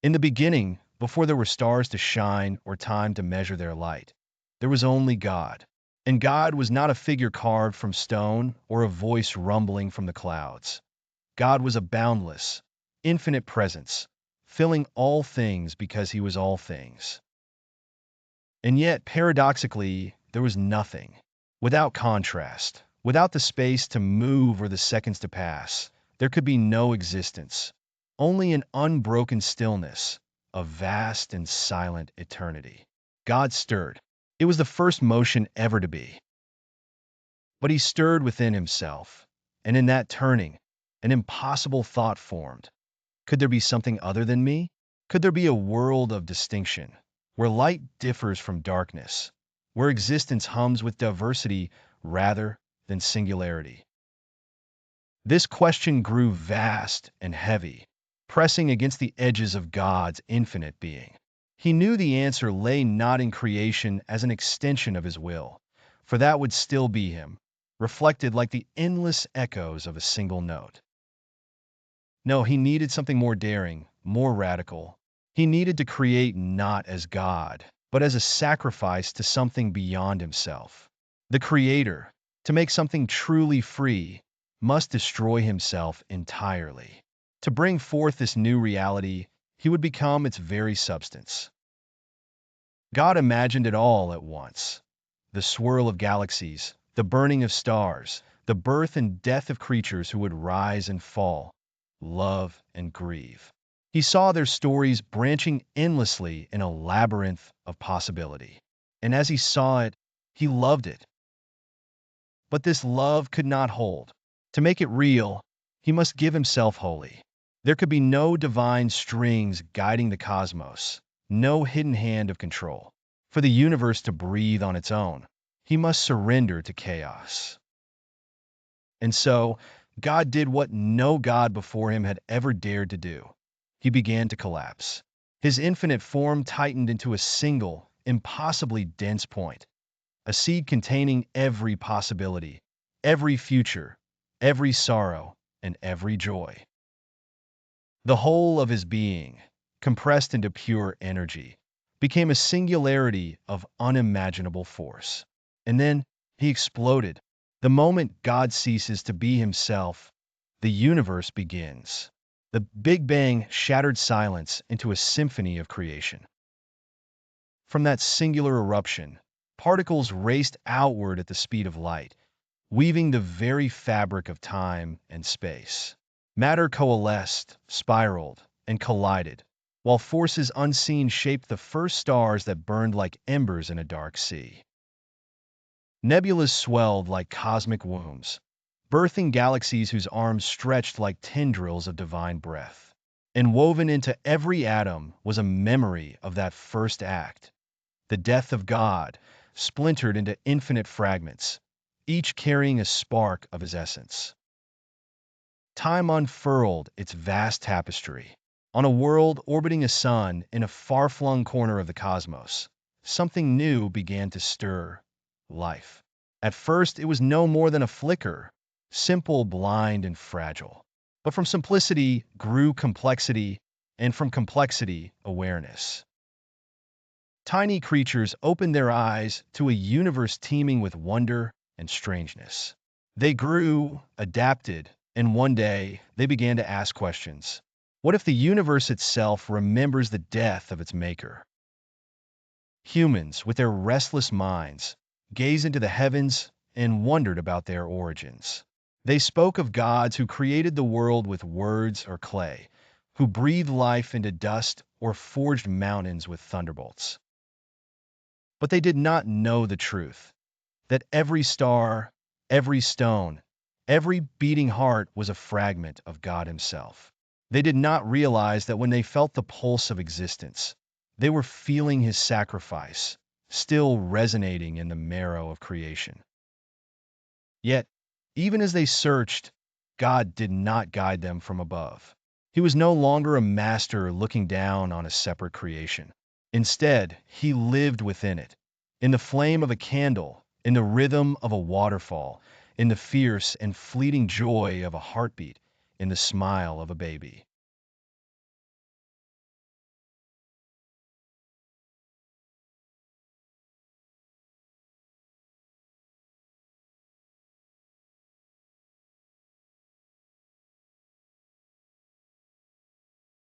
In the beginning, before there were stars to shine or time to measure their light, there was only God. And God was not a figure carved from stone or a voice rumbling from the clouds. God was a boundless, infinite presence, filling all things because he was all things. And yet, paradoxically, there was nothing. Without contrast, without the space to move or the seconds to pass, there could be no existence. Only an unbroken stillness, a vast and silent eternity. God stirred. It was the first motion ever to be. But he stirred within himself, and in that turning, an impossible thought formed. Could there be something other than me? Could there be a world of distinction, where light differs from darkness, where existence hums with diversity rather than singularity? This question grew vast and heavy, pressing against the edges of God's infinite being. He knew the answer lay not in creation as an extension of his will, for that would still be him, reflected like the endless echoes of a single note. No, he needed something more daring, more radical. He needed to create not as God, but as a sacrifice to something beyond himself. The Creator, to make something truly free, must destroy himself entirely. To bring forth this new reality, he would become its very substance. God imagined it all at once: the swirl of galaxies, the burning of stars, the birth and death of creatures who would rise and fall, love and grieve. He saw their stories branching endlessly in a labyrinth of possibility. And as he saw it, he loved it. But this love could not hold. To make it real, he must give himself wholly. There could be no divine strings guiding the cosmos, no hidden hand of control. For the universe to breathe on its own, he must surrender to chaos. And so, God did what no God before him had ever dared to do. He began to collapse. His infinite form tightened into a single, impossibly dense point, a seed containing every possibility, every future, every sorrow, and every joy. The whole of his being, compressed into pure energy, became a singularity of unimaginable force. And then he exploded. The moment God ceases to be himself, the universe begins. The Big Bang shattered silence into a symphony of creation. From that singular eruption, particles raced outward at the speed of light, weaving the very fabric of time and space. Matter coalesced, spiraled, and collided, while forces unseen shaped the first stars that burned like embers in a dark sea. Nebulas swelled like cosmic wombs, birthing galaxies whose arms stretched like tendrils of divine breath. And woven into every atom was a memory of that first act, the death of God, splintered into infinite fragments, each carrying a spark of his essence. Time unfurled its vast tapestry. On a world orbiting a sun in a far-flung corner of the cosmos, something new began to stir: life. At first, it was no more than a flicker, simple, blind, and fragile. But from simplicity grew complexity, and from complexity, awareness. Tiny creatures opened their eyes to a universe teeming with wonder and strangeness. They grew, adapted, and one day they began to ask questions. What if the universe itself remembers the death of its maker? Humans, with their restless minds, gazed into the heavens and wondered about their origins. They spoke of gods who created the world with words or clay, who breathed life into dust or forged mountains with thunderbolts. But they did not know the truth, that every star, every stone, every beating heart was a fragment of God himself. They did not realize that when they felt the pulse of existence, they were feeling his sacrifice, still resonating in the marrow of creation. Yet, even as they searched, God did not guide them from above. He was no longer a master looking down on a separate creation. Instead, he lived within it, in the flame of a candle, in the rhythm of a waterfall, in the fierce and fleeting joy of a heartbeat, in the smile of a baby.